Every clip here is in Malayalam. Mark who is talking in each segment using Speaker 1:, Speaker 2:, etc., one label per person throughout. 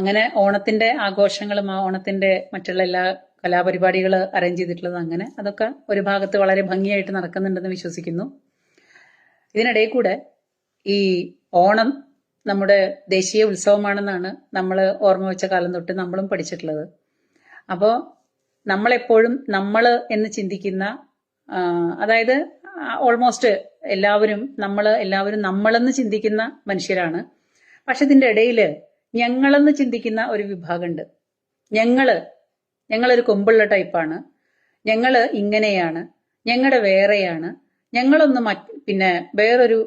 Speaker 1: അങ്ങനെ ഓണത്തിന്റെ ആഘോഷങ്ങളും ആ ഓണത്തിന്റെ മറ്റുള്ള എല്ലാ കലാപരിപാടികൾ അറേഞ്ച് ചെയ്തിട്ടുള്ളത് അങ്ങനെ അതൊക്കെ ഒരു ഭാഗത്ത് വളരെ ഭംഗിയായിട്ട് നടക്കുന്നുണ്ടെന്ന് വിശ്വസിക്കുന്നു. ഇതിനിടയിൽ കൂടെ ഈ ഓണം നമ്മുടെ ദേശീയ ഉത്സവമാണെന്നാണ് നമ്മൾ ഓർമ്മ വെച്ച കാലം തൊട്ട് നമ്മളും പഠിച്ചിട്ടുള്ളത്. അപ്പോൾ നമ്മളെപ്പോഴും നമ്മൾ എന്ന് ചിന്തിക്കുന്ന, അതായത് ഓൾമോസ്റ്റ് എല്ലാവരും നമ്മളെന്ന് ചിന്തിക്കുന്ന മനുഷ്യരാണ്. പക്ഷെ ഇതിന്റെ ഇടയിൽ ഞങ്ങളെന്ന് ചിന്തിക്കുന്ന ഒരു വിഭാഗമുണ്ട്. ഞങ്ങളൊരു കൊമ്പുള്ള ടൈപ്പാണ്, ഞങ്ങള് ഇങ്ങനെയാണ്, ഞങ്ങളുടെ വേറെയാണ്, ഞങ്ങളൊന്ന് പിന്നെ വേറൊരു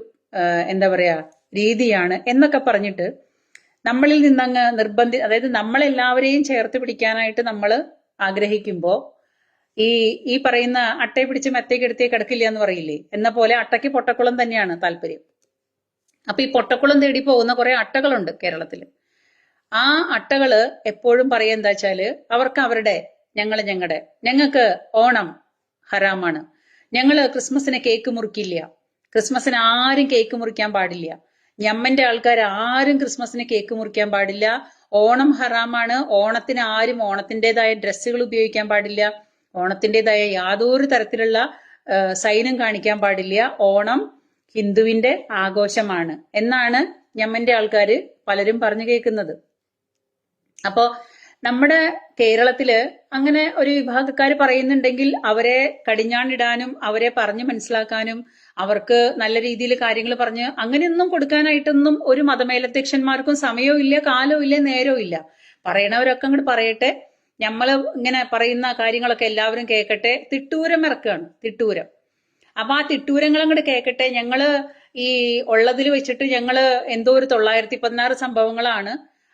Speaker 1: എന്താ പറയാ രീതിയാണ് എന്നൊക്കെ പറഞ്ഞിട്ട് നമ്മളിൽ നിന്നങ്ങ് അതായത് നമ്മളെല്ലാവരെയും ചേർത്ത് പിടിക്കാനായിട്ട് നമ്മൾ ആഗ്രഹിക്കുമ്പോൾ ഈ പറയുന്ന അട്ടയെ പിടിച്ച് മെത്തേക്ക് എടുത്തേ കിടക്കില്ല എന്ന് പറയില്ലേ, എന്ന പോലെ അട്ടയ്ക്ക് പൊട്ടക്കുളം തന്നെയാണ് താല്പര്യം. അപ്പൊ ഈ പൊട്ടക്കുളം തേടി പോകുന്ന കുറെ അട്ടകളുണ്ട് കേരളത്തില്. ആ അട്ടകള് എപ്പോഴും പറയാ എന്താ വെച്ചാല് അവർക്ക് അവരുടെ ഞങ്ങൾക്ക് ഓണം ഹറാമാണ്, ഞങ്ങള് ക്രിസ്മസിന് കേക്ക് മുറിക്കില്ല, ക്രിസ്മസിന് ആരും കേക്ക് മുറിക്കാൻ പാടില്ല, ഞമ്മന്റെ ആൾക്കാർ ആരും ക്രിസ്മസിന് കേക്ക് മുറിക്കാൻ പാടില്ല, ഓണം ഹറാമാണ്, ഓണത്തിന് ആരും ഓണത്തിൻ്റെതായ ഡ്രസ്സുകൾ ഉപയോഗിക്കാൻ പാടില്ല, ഓണത്തിൻ്റെതായ യാതൊരു തരത്തിലുള്ള സൈനും കാണിക്കാൻ പാടില്ല, ഓണം ഹിന്ദുവിന്റെ ആഘോഷമാണ് എന്നാണ് ഞമ്മന്റെ ആൾക്കാര് പലരും പറഞ്ഞു കേൾക്കുന്നത്. അപ്പോ നമ്മുടെ കേരളത്തില് അങ്ങനെ ഒരു വിഭാഗക്കാർ പറയുന്നുണ്ടെങ്കിൽ അവരെ കടിഞ്ഞാണിടാനും അവരെ പറഞ്ഞു മനസ്സിലാക്കാനും അവർക്ക് നല്ല രീതിയിൽ കാര്യങ്ങൾ പറഞ്ഞ് അങ്ങനെയൊന്നും കൊടുക്കാനായിട്ടൊന്നും ഒരു മതമേലധ്യക്ഷന്മാർക്കും സമയവും ഇല്ല, കാലവും ഇല്ല, നേരവും ഇല്ല. പറയണവരൊക്കെ അങ്ങോട്ട് പറയട്ടെ, നമ്മള് ഇങ്ങനെ പറയുന്ന കാര്യങ്ങളൊക്കെ എല്ലാവരും കേൾക്കട്ടെ. തിട്ടൂരം ഇറക്കുകയാണ്, തിട്ടൂരം. അപ്പൊ ആ തിട്ടൂരങ്ങൾ അങ്ങോട്ട് കേൾക്കട്ടെ. ഞങ്ങള് ഈ ഉള്ളതിൽ വെച്ചിട്ട് ഞങ്ങള് എന്തോ ഒരു 916 സംഭവങ്ങളാണ്,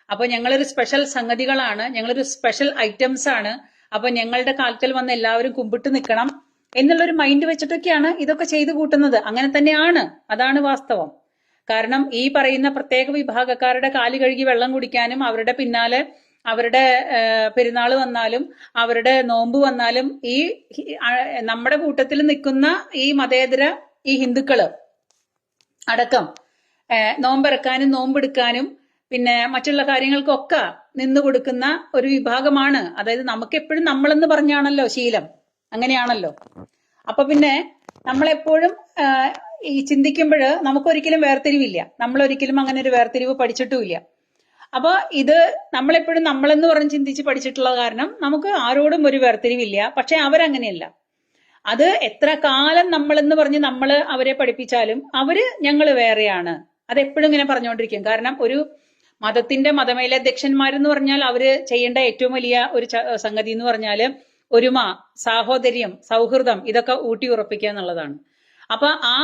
Speaker 1: അപ്പൊ ഞങ്ങളൊരു സ്പെഷ്യൽ സംഗതികളാണ്, ഞങ്ങളൊരു സ്പെഷ്യൽ ഐറ്റംസ് ആണ്, അപ്പൊ ഞങ്ങളുടെ കാലത്തിൽ വന്ന് എല്ലാവരും കുമ്പിട്ട് നിൽക്കണം എന്നുള്ളൊരു മൈൻഡ് വെച്ചിട്ടൊക്കെയാണ് ഇതൊക്കെ ചെയ്തു കൂട്ടുന്നത്. അങ്ങനെ തന്നെയാണ്, അതാണ് വാസ്തവം. കാരണം ഈ പറയുന്ന പ്രത്യേക വിഭാഗക്കാരുടെ കാല് കഴുകി വെള്ളം കുടിക്കാനും അവരുടെ പിന്നാലെ അവരുടെ പെരുന്നാൾ വന്നാലും അവരുടെ നോമ്പ് വന്നാലും ഈ നമ്മുടെ കൂട്ടത്തിൽ നിൽക്കുന്ന ഈ മതേതര ഈ ഹിന്ദുക്കള് അടക്കം നോമ്പെടുക്കാനും നോമ്പെടുക്കാനും പിന്നെ മറ്റുള്ള കാര്യങ്ങൾക്കൊക്കെ നിന്നു കൊടുക്കുന്ന ഒരു വിഭാഗമാണ്. അതായത് നമുക്ക് എപ്പോഴും നമ്മളെന്ന് പറഞ്ഞാണല്ലോ ശീലം, അങ്ങനെയാണല്ലോ. അപ്പൊ പിന്നെ നമ്മളെപ്പോഴും ഈ ചിന്തിക്കുമ്പോൾ നമുക്കൊരിക്കലും വേർതിരിവില്ല, നമ്മളൊരിക്കലും അങ്ങനെ ഒരു വേർതിരിവ് പഠിച്ചിട്ടുമില്ല. അപ്പൊ ഇത് നമ്മളെപ്പോഴും നമ്മളെന്ന് പറഞ്ഞ് ചിന്തിച്ച് പഠിച്ചിട്ടുള്ള കാരണം നമുക്ക് ആരോടും ഒരു വേർതിരിവില്ല. പക്ഷെ അവരങ്ങനെയല്ല. അത് എത്ര കാലം നമ്മളെന്ന് പറഞ്ഞ് നമ്മൾ അവരെ പഠിപ്പിച്ചാലും അവര് ഞങ്ങള് വേറെയാണ്, അതെപ്പോഴും ഇങ്ങനെ പറഞ്ഞുകൊണ്ടിരിക്കും. കാരണം ഒരു മതത്തിന്റെ മതമേലധ്യക്ഷന്മാരെന്ന് പറഞ്ഞാൽ അവര് ചെയ്യേണ്ട ഏറ്റവും വലിയ ഒരു സംഗതി എന്ന് പറഞ്ഞാല് ഒരുമ, സാഹോദര്യം, സൗഹൃദം ഇതൊക്കെ ഊട്ടി ഉറപ്പിക്കുക എന്നുള്ളതാണ്. അപ്പൊ ആ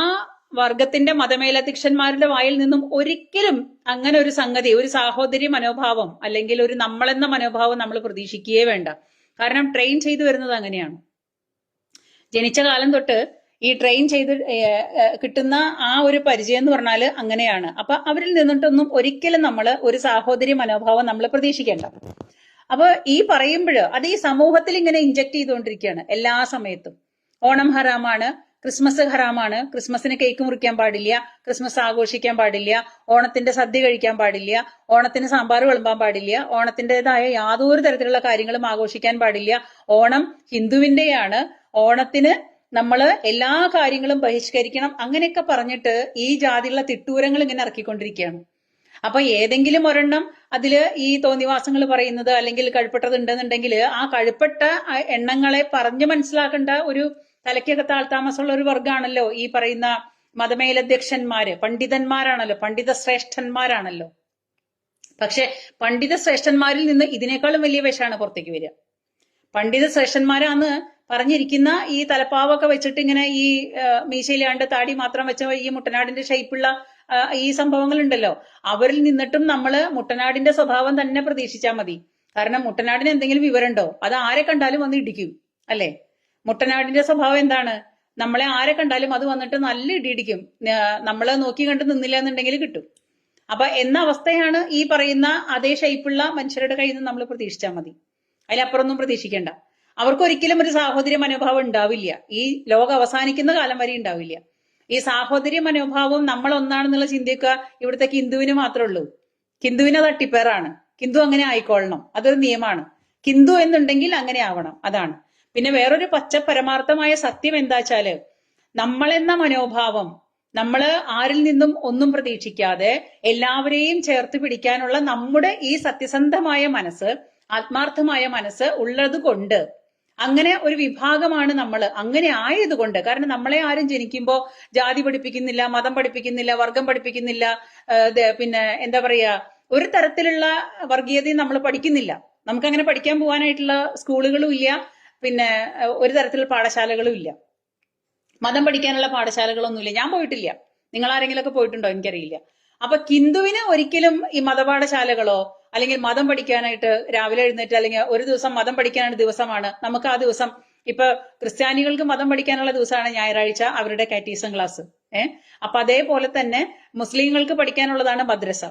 Speaker 1: വർഗത്തിന്റെ മതമേലധ്യക്ഷന്മാരുടെ വായിൽ നിന്നും ഒരിക്കലും അങ്ങനെ ഒരു സംഗതി, ഒരു സാഹോദര്യ മനോഭാവം അല്ലെങ്കിൽ ഒരു നമ്മളെന്ന മനോഭാവം നമ്മൾ പ്രതീക്ഷിക്കുകയേ വേണ്ട. കാരണം ട്രെയിൻ ചെയ്തു വരുന്നത് അങ്ങനെയാണ്. ജനിച്ച കാലം തൊട്ട് ഈ ട്രെയിൻ ചെയ്ത് കിട്ടുന്ന ആ ഒരു പരിചയം എന്ന് പറഞ്ഞാല് അങ്ങനെയാണ്. അപ്പൊ അവരിൽ നിന്നിട്ടൊന്നും ഒരിക്കലും നമ്മൾ ഒരു സാഹോദര്യ മനോഭാവം നമ്മൾ പ്രതീക്ഷിക്കേണ്ട. അപ്പൊ ഈ പറയുമ്പോൾ അത് ഈ സമൂഹത്തിൽ ഇങ്ങനെ ഇഞ്ചക്ട് ചെയ്തുകൊണ്ടിരിക്കുകയാണ് എല്ലാ സമയത്തും. ഓണം ഹറാമാണ്, ക്രിസ്മസ് ഹറാമാണ്, ക്രിസ്മസിന് കേക്ക് മുറിക്കാൻ പാടില്ല, ക്രിസ്മസ് ആഘോഷിക്കാൻ പാടില്ല, ഓണത്തിന്റെ സദ്യ കഴിക്കാൻ പാടില്ല, ഓണത്തിന് സാമ്പാർ വിളമ്പാൻ പാടില്ല, ഓണത്തിൻ്റെതായ യാതൊരു തരത്തിലുള്ള കാര്യങ്ങളും ആഘോഷിക്കാൻ പാടില്ല, ഓണം ഹിന്ദുവിന്റെയാണ്, ഓണത്തിന് നമ്മള് എല്ലാ കാര്യങ്ങളും ബഹിഷ്കരിക്കണം, അങ്ങനെയൊക്കെ പറഞ്ഞിട്ട് ഈ ജാതിയുള്ള തിട്ടൂരങ്ങൾ ഇങ്ങനെ ഇറക്കിക്കൊണ്ടിരിക്കുകയാണ്. അപ്പൊ ഏതെങ്കിലും ഒരെണ്ണം അതില് ഈ തോന്നിവാസങ്ങൾ പറയുന്നത് അല്ലെങ്കിൽ കഴുപ്പെട്ടത് ഉണ്ടെന്നുണ്ടെങ്കിൽ ആ കഴുപ്പെട്ട എണ്ണങ്ങളെ പറഞ്ഞു മനസ്സിലാക്കേണ്ട ഒരു തലയ്ക്കകത്ത് ആൾതാമസമുള്ള ഒരു വർഗമാണല്ലോ ഈ പറയുന്ന മതമേലധ്യക്ഷന്മാര്. പണ്ഡിതന്മാരാണല്ലോ, പണ്ഡിത ശ്രേഷ്ഠന്മാരാണല്ലോ. പക്ഷെ പണ്ഡിത ശ്രേഷ്ഠന്മാരിൽ നിന്ന് ഇതിനേക്കാളും വലിയ വിഷമാണ് പുറത്തേക്ക് വരിക. പണ്ഡിത ശ്രേഷ്ഠന്മാരാന്ന് പറഞ്ഞിരിക്കുന്ന ഈ തലപ്പാവൊക്കെ വെച്ചിട്ട് ഇങ്ങനെ ഈ മീശയിലാണ്ട് താടി മാത്രം വെച്ച ഈ മുട്ടനാടിന്റെ ഷേപ്പുള്ള ഈ സംഭവങ്ങൾ ഉണ്ടല്ലോ, അവരിൽ നിന്നിട്ടും നമ്മള് മുട്ടനാടിന്റെ സ്വഭാവം തന്നെ പ്രതീക്ഷിച്ചാൽ മതി. കാരണം മുട്ടനാടിന് എന്തെങ്കിലും വിവരമുണ്ടോ? അത് ആരെ കണ്ടാലും വന്ന് ഇടിക്കും, അല്ലെ? മുട്ടനാടിന്റെ സ്വഭാവം എന്താണ്? നമ്മളെ ആരെ കണ്ടാലും അത് വന്നിട്ട് നല്ല ഇടിയിടിക്കും. നമ്മളെ നോക്കി കണ്ട് നിന്നില്ല എന്നുണ്ടെങ്കിൽ കിട്ടും. അപ്പൊ എന്ന അവസ്ഥയാണ് ഈ പറയുന്ന അതേ ഷേപ്പുള്ള മനുഷ്യരുടെ കയ്യിൽ നിന്ന് നമ്മൾ പ്രതീക്ഷിച്ചാൽ മതി. അതിലപ്പുറമൊന്നും പ്രതീക്ഷിക്കേണ്ട. അവർക്കൊരിക്കലും ഒരു സാഹോദര്യ മനോഭാവം ഉണ്ടാവില്ല, ഈ ലോകം അവസാനിക്കുന്ന കാലം വരെ ഉണ്ടാവില്ല. ഈ സാഹോദര്യ മനോഭാവം നമ്മൾ ഒന്നാണെന്നുള്ള ചിന്തയൊക്കെ ഇവിടുത്തെ ഹിന്ദുവിന് മാത്രമേ ഉള്ളൂ. ഹിന്ദുവിനെ തട്ടിപ്പേറാണ്. ഹിന്ദു അങ്ങനെ ആയിക്കൊള്ളണം, അതൊരു നിയമമാണ്. ഹിന്ദു എന്നുണ്ടെങ്കിൽ അങ്ങനെ ആവണം, അതാണ്. പിന്നെ വേറൊരു പച്ച പരമാർത്ഥമായ സത്യം എന്താ വെച്ചാല്, നമ്മളെന്ന മനോഭാവം, നമ്മള് ആരിൽ നിന്നും ഒന്നും പ്രതീക്ഷിക്കാതെ എല്ലാവരെയും ചേർത്ത് പിടിക്കാനുള്ള നമ്മുടെ ഈ സത്യസന്ധമായ മനസ്സ്, ആത്മാർത്ഥമായ മനസ്സ് ഉള്ളത് കൊണ്ട്, അങ്ങനെ ഒരു വിഭാഗമാണ് നമ്മൾ. അങ്ങനെ ആയതുകൊണ്ട്, കാരണം നമ്മളെ ആരും ജനിക്കുമ്പോ ജാതി പഠിപ്പിക്കുന്നില്ല, മതം പഠിപ്പിക്കുന്നില്ല, വർഗം പഠിപ്പിക്കുന്നില്ല, പിന്നെ എന്താ പറയാ, ഒരു തരത്തിലുള്ള വർഗീയതയും നമ്മൾ പഠിക്കുന്നില്ല. നമുക്കങ്ങനെ പഠിക്കാൻ പോകാനായിട്ടുള്ള സ്കൂളുകളും ഇല്ല, പിന്നെ ഒരു തരത്തിലുള്ള പാഠശാലകളും ഇല്ല. മതം പഠിക്കാനുള്ള പാഠശാലകളൊന്നുമില്ല. ഞാൻ പോയിട്ടില്ല. നിങ്ങൾ ആരെങ്കിലും ഒക്കെ പോയിട്ടുണ്ടോ എനിക്കറിയില്ല. അപ്പൊ ഹിന്ദുവിന് ഒരിക്കലും ഈ മതപാഠശാലകളോ അല്ലെങ്കിൽ മതം പഠിക്കാനായിട്ട് രാവിലെ എഴുന്നേറ്റ്, അല്ലെങ്കിൽ ഒരു ദിവസം മതം പഠിക്കാനുള്ള ദിവസമാണ് നമുക്ക് ആ ദിവസം. ഇപ്പൊ ക്രിസ്ത്യാനികൾക്ക് മതം പഠിക്കാനുള്ള ദിവസമാണ് ഞായറാഴ്ച, അവരുടെ കാറ്റീസം ക്ലാസ്. അപ്പൊ അതേപോലെ തന്നെ മുസ്ലിങ്ങൾക്ക് പഠിക്കാനുള്ളതാണ് മദ്രസ.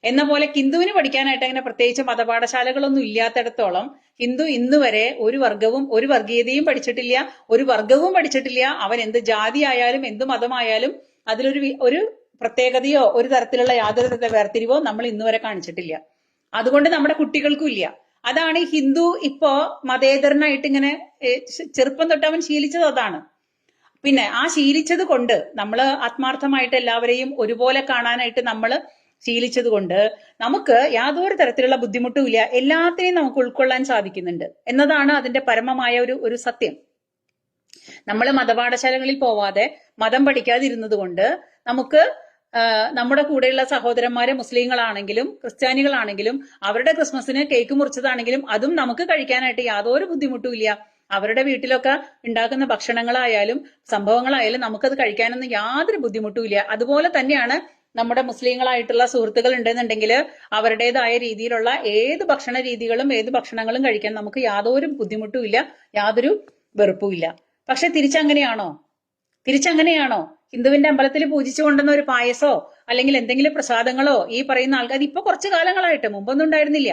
Speaker 1: എന്ന പോലെ ഹിന്ദുവിന് പഠിക്കാനായിട്ട് അങ്ങനെ പ്രത്യേകിച്ച് മതപാഠശാലകളൊന്നും ഇല്ലാത്തിടത്തോളം ഹിന്ദു ഇന്ന് വരെ ഒരു വർഗവും ഒരു വർഗീയതയും പഠിച്ചിട്ടില്ല, ഒരു വർഗവും പഠിച്ചിട്ടില്ല. അവൻ എന്ത് ജാതി ആയാലും എന്ത് മതമായാലും അതിലൊരു പ്രത്യേകതയോ ഒരു തരത്തിലുള്ള യാതൊരു വേർതിരിവോ നമ്മൾ ഇന്ന് വരെ കാണിച്ചിട്ടില്ല. അതുകൊണ്ട് നമ്മുടെ കുട്ടികൾക്കും ഇല്ല. അതാണ് ഈ ഹിന്ദു ഇപ്പോ മതേതരനായിട്ട് ഇങ്ങനെ ചെറുപ്പം തൊട്ട് അവൻ ശീലിച്ചത് അതാണ്. പിന്നെ ആ ശീലിച്ചത് കൊണ്ട്, നമ്മൾ ആത്മാർത്ഥമായിട്ട് എല്ലാവരെയും ഒരുപോലെ കാണാനായിട്ട് നമ്മൾ ശീലിച്ചത് കൊണ്ട് നമുക്ക് യാതൊരു തരത്തിലുള്ള ബുദ്ധിമുട്ടും ഇല്ല, എല്ലാത്തിനെയും നമുക്ക് ഉൾക്കൊള്ളാൻ സാധിക്കുന്നുണ്ട് എന്നതാണ് അതിന്റെ പരമമായ ഒരു സത്യം. നമ്മൾ മതപാഠശാലകളിൽ പോവാതെ മതം പഠിക്കാതിരുന്നത് കൊണ്ട് നമുക്ക് നമ്മുടെ കൂടെയുള്ള സഹോദരന്മാരെ മുസ്ലിങ്ങളാണെങ്കിലും ക്രിസ്ത്യാനികളാണെങ്കിലും അവരുടെ ക്രിസ്മസിന് കേക്ക് മുറിച്ചതാണെങ്കിലും അതും നമുക്ക് കഴിക്കാനായിട്ട് യാതൊരു ബുദ്ധിമുട്ടും ഇല്ല. അവരുടെ വീട്ടിലൊക്കെ ഉണ്ടാക്കുന്ന ഭക്ഷണങ്ങളായാലും സംഭവങ്ങളായാലും നമുക്കത് കഴിക്കാനൊന്നും യാതൊരു ബുദ്ധിമുട്ടും ഇല്ല. അതുപോലെ തന്നെയാണ് നമ്മുടെ മുസ്ലിങ്ങളായിട്ടുള്ള സുഹൃത്തുക്കൾ ഉണ്ടെന്നുണ്ടെങ്കിൽ അവരുടേതായ രീതിയിലുള്ള ഏത് ഭക്ഷണ രീതികളും ഏത് ഭക്ഷണങ്ങളും കഴിക്കാൻ നമുക്ക് യാതൊരു ബുദ്ധിമുട്ടും ഇല്ല, യാതൊരു വെറുപ്പും ഇല്ല. പക്ഷെ തിരിച്ചങ്ങനെയാണോ ഹിന്ദുവിന്റെ അമ്പലത്തിൽ പൂജിച്ചു കൊണ്ടുവന്ന ഒരു പായസോ അല്ലെങ്കിൽ എന്തെങ്കിലും പ്രസാദങ്ങളോ ഈ പറയുന്ന ആൾക്കാർ ഇപ്പൊ കുറച്ചു കാലങ്ങളായിട്ട്, മുമ്പൊന്നും ഉണ്ടായിരുന്നില്ല.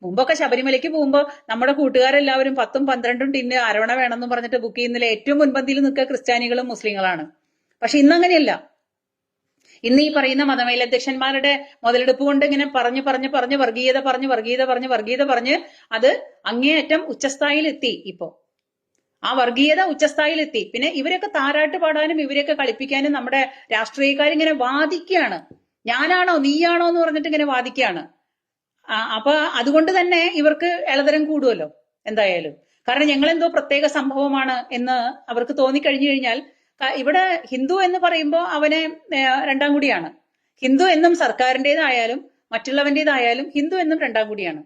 Speaker 1: മുമ്പൊക്കെ ശബരിമലയ്ക്ക് പോകുമ്പോൾ നമ്മുടെ കൂട്ടുകാരെല്ലാവരും 10ഉം 12ഉം ടിന്ന് അരവണ വേണമെന്ന് പറഞ്ഞിട്ട് ബുക്ക് ചെയ്യുന്നില്ല. ഏറ്റവും മുൻപന്തിയിൽ നിൽക്കുക ക്രിസ്ത്യാനികളും മുസ്ലിങ്ങളാണ്. പക്ഷെ ഇന്നങ്ങനെയല്ല. ഇന്ന് ഈ പറയുന്ന മതമേലധ്യക്ഷന്മാരുടെ മുതലെടുപ്പ് കൊണ്ട് ഇങ്ങനെ പറഞ്ഞ് വർഗീയത പറഞ്ഞ് അത് അങ്ങേയറ്റം ഉച്ചസ്ഥായിലെത്തി. ഇപ്പോ ആ വർഗീയത ഉച്ചസ്ഥായിലെത്തി. പിന്നെ ഇവരൊക്കെ താരാട്ട് പാടാനും ഇവരെയൊക്കെ കളിപ്പിക്കാനും നമ്മുടെ രാഷ്ട്രീയക്കാരിങ്ങനെ വാദിക്കുകയാണ്. ഞാനാണോ നീയാണോ എന്ന് പറഞ്ഞിട്ട് ഇങ്ങനെ വാദിക്കുകയാണ്. അപ്പൊ അതുകൊണ്ട് തന്നെ ഇവർക്ക് ഇളതരം കൂടുമല്ലോ എന്തായാലും. കാരണം ഞങ്ങളെന്തോ പ്രത്യേക സംഭവമാണ് എന്ന് അവർക്ക് തോന്നിക്കഴിഞ്ഞു കഴിഞ്ഞാൽ, ഇവിടെ ഹിന്ദു എന്ന് പറയുമ്പോൾ അവനെ രണ്ടാം കൂടിയാണ്. ഹിന്ദു എന്നും സർക്കാരിൻ്റെതായാലും മറ്റുള്ളവന്റേതായാലും ഹിന്ദു എന്നും രണ്ടാം കൂടിയാണ്.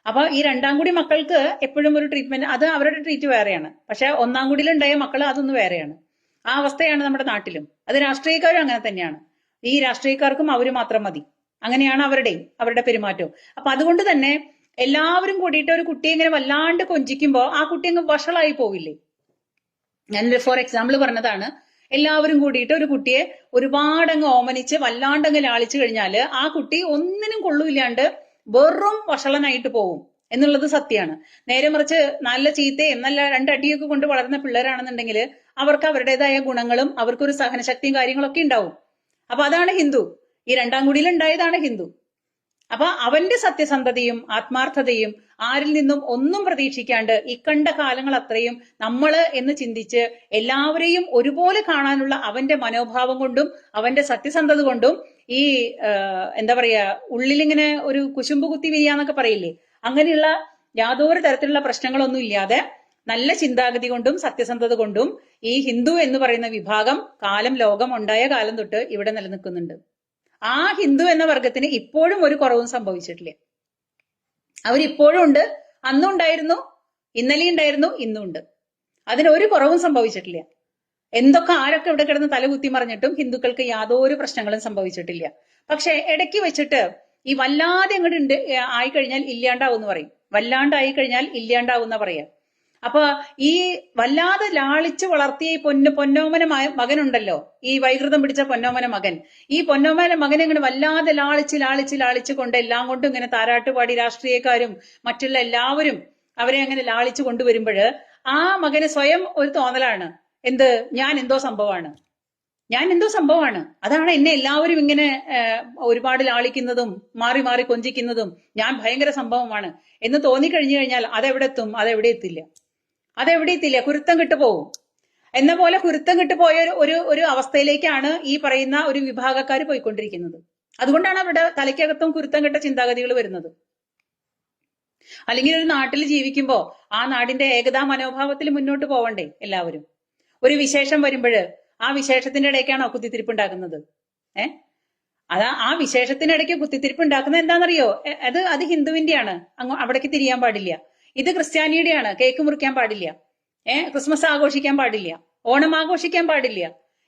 Speaker 1: അപ്പൊ ഈ രണ്ടാം കൂടി മക്കൾക്ക് എപ്പോഴും ഒരു ട്രീറ്റ്മെന്റ്, അത് അവരുടെ ട്രീറ്റ് വേറെയാണ്. പക്ഷെ ഒന്നാം കൂടിയിലുണ്ടായ മക്കൾ അതൊന്ന് വേറെയാണ്. ആ അവസ്ഥയാണ് നമ്മുടെ നാട്ടിലും. അത് രാഷ്ട്രീയക്കാരും അങ്ങനെ തന്നെയാണ്. ഈ രാഷ്ട്രീയക്കാർക്കും അവര് മാത്രം മതി, അങ്ങനെയാണ് അവരുടെ പെരുമാറ്റവും. അപ്പൊ അതുകൊണ്ട് തന്നെ എല്ലാവരും കൂടിയിട്ട് ഒരു കുട്ടിയെ ഇങ്ങനെ വല്ലാണ്ട് കൊഞ്ചിക്കുമ്പോ ആ കുട്ടി അങ്ങ് വഷളായി പോവില്ലേ. ഞാൻ ഫോർ എക്സാമ്പിൾ പറഞ്ഞതാണ്. എല്ലാവരും കൂടിയിട്ട് ഒരു കുട്ടിയെ ഒരുപാട് അങ്ങ് ഓമനിച്ച് വല്ലാണ്ട് അങ്ങ് ലാളിച്ചു കഴിഞ്ഞാല് ആ കുട്ടി ഒന്നിനും കൊള്ളൂല്ലാണ്ട് വെറും വഷളനായിട്ട് പോവും എന്നുള്ളത് സത്യമാണ്. നേരെ മറിച്ച് നല്ല ചീത്തയും നല്ല രണ്ടടിയൊക്കെ കൊണ്ട് വളർന്ന പിള്ളേരാണെന്നുണ്ടെങ്കിൽ അവർക്ക് അവരുടേതായ ഗുണങ്ങളും അവർക്കൊരു സഹനശക്തിയും കാര്യങ്ങളൊക്കെ ഉണ്ടാവും. അപ്പൊ അതാണ് ഹിന്ദു. ഈ രണ്ടാം കുടിയിൽ ഉണ്ടായതാണ് ഹിന്ദു. അപ്പൊ അവന്റെ സത്യസന്ധതയും ആത്മാർത്ഥതയും ആരിൽ നിന്നും ഒന്നും പ്രതീക്ഷിക്കാണ്ട് ഇക്കണ്ട കാലങ്ങൾ അത്രയും നമ്മള് എന്ന് ചിന്തിച്ച് എല്ലാവരെയും ഒരുപോലെ കാണാനുള്ള അവന്റെ മനോഭാവം കൊണ്ടും അവന്റെ സത്യസന്ധത കൊണ്ടും ഈ എന്താ പറയാ ഉള്ളിലിങ്ങനെ ഒരു കുശുമ്പ് കുത്തി വിരിയാന്നൊക്കെ പറയില്ലേ, അങ്ങനെയുള്ള യാതൊരു തരത്തിലുള്ള പ്രശ്നങ്ങളൊന്നും ഇല്ലാതെ നല്ല ചിന്താഗതി കൊണ്ടും സത്യസന്ധത കൊണ്ടും ഈ ഹിന്ദു എന്ന് പറയുന്ന വിഭാഗം ലോകം ഉണ്ടായ കാലം തൊട്ട് ഇവിടെ നിലനിൽക്കുന്നുണ്ട്. ആ ഹിന്ദു എന്ന വർഗത്തിന് ഇപ്പോഴും ഒരു കുറവും സംഭവിച്ചിട്ടില്ല. അവരിപ്പോഴും ഉണ്ട്, അന്നും ഉണ്ടായിരുന്നു, ഇന്നലെ ഉണ്ടായിരുന്നു, ഇന്നും ഉണ്ട്. അതിനൊരു കുറവും സംഭവിച്ചിട്ടില്ല. എന്തൊക്കെ ആരൊക്കെ ഇവിടെ കിടന്ന് തലകുത്തി മറിഞ്ഞിട്ടും ഹിന്ദുക്കൾക്ക് യാതൊരു പ്രശ്നങ്ങളും സംഭവിച്ചിട്ടില്ല. പക്ഷെ ഇടയ്ക്ക് വെച്ചിട്ട് ഈ വല്ലാതെ അങ്ങോട്ട് ആയിക്കഴിഞ്ഞാൽ ഇല്ലാണ്ടാവും എന്ന് പറയും. വല്ലാണ്ടായി കഴിഞ്ഞാൽ ഇല്ലാണ്ടാവുന്ന പറയാം. അപ്പൊ ഈ വല്ലാതെ ലാളിച്ച് വളർത്തിയ ഈ പൊന്നോമന മകനുണ്ടല്ലോ, ഈ വൈകൃതം പിടിച്ച പൊന്നോമന മകൻ, ഈ പൊന്നോമന മകനെ ഇങ്ങനെ വല്ലാതെ ലാളിച്ച് കൊണ്ട് എല്ലാം കൊണ്ടും ഇങ്ങനെ താരാട്ടുപാടി രാഷ്ട്രീയക്കാരും മറ്റുള്ള എല്ലാവരും അവരെ അങ്ങനെ ലാളിച്ചു കൊണ്ടുവരുമ്പോൾ ആ മകന് സ്വയം ഒരു തോന്നലാണ്, എന്ത് ഞാൻ എന്തോ സംഭവമാണ്, ഞാൻ എന്തോ സംഭവമാണ്. അതാണ് എന്നെ എല്ലാവരും ഇങ്ങനെ ഒരുപാട് ലാളിക്കുന്നതും മാറി മാറി കൊഞ്ചിക്കുന്നതും ഞാൻ ഭയങ്കര സംഭവമാണ് എന്ന് തോന്നിക്കഴിഞ്ഞു കഴിഞ്ഞാൽ അതെവിടെ എത്തില്ല, കുരുത്തം കിട്ടു പോകും. എന്ന പോലെ കുരുത്തം കിട്ടു പോയ ഒരു അവസ്ഥയിലേക്കാണ് ഈ പറയുന്ന ഒരു വിഭാഗക്കാർ പോയിക്കൊണ്ടിരിക്കുന്നത്. അതുകൊണ്ടാണ് അവരുടെ തലയ്ക്കകത്തും കുരുത്തം കെട്ട ചിന്താഗതികൾ വരുന്നത്. അല്ലെങ്കിൽ ഒരു നാട്ടിൽ ജീവിക്കുമ്പോ ആ നാടിന്റെ ഏകതാ മനോഭാവത്തിൽ മുന്നോട്ട് പോവണ്ടേ എല്ലാവരും? ഒരു വിശേഷം വരുമ്പോൾ ആ വിശേഷത്തിന്റെ ഇടയ്ക്കാണോ കുത്തിത്തിരിപ്പ് ഉണ്ടാക്കുന്നത്? ആ വിശേഷത്തിനിടയ്ക്ക് കുത്തിത്തിരിപ്പ് ഉണ്ടാക്കുന്നത് എന്താണെന്നറിയോ? അത് ഹിന്ദുവിന്റെയാണ്, അവിടേക്ക് തിരിയാൻ പാടില്ല. ഇത് ക്രിസ്ത്യാനിയുടെയാണ്, കേക്ക് മുറിക്കാൻ പാടില്ല, ക്രിസ്മസ് ആഘോഷിക്കാൻ പാടില്ല, ഓണം ആഘോഷിക്കാൻ പാടില്ല.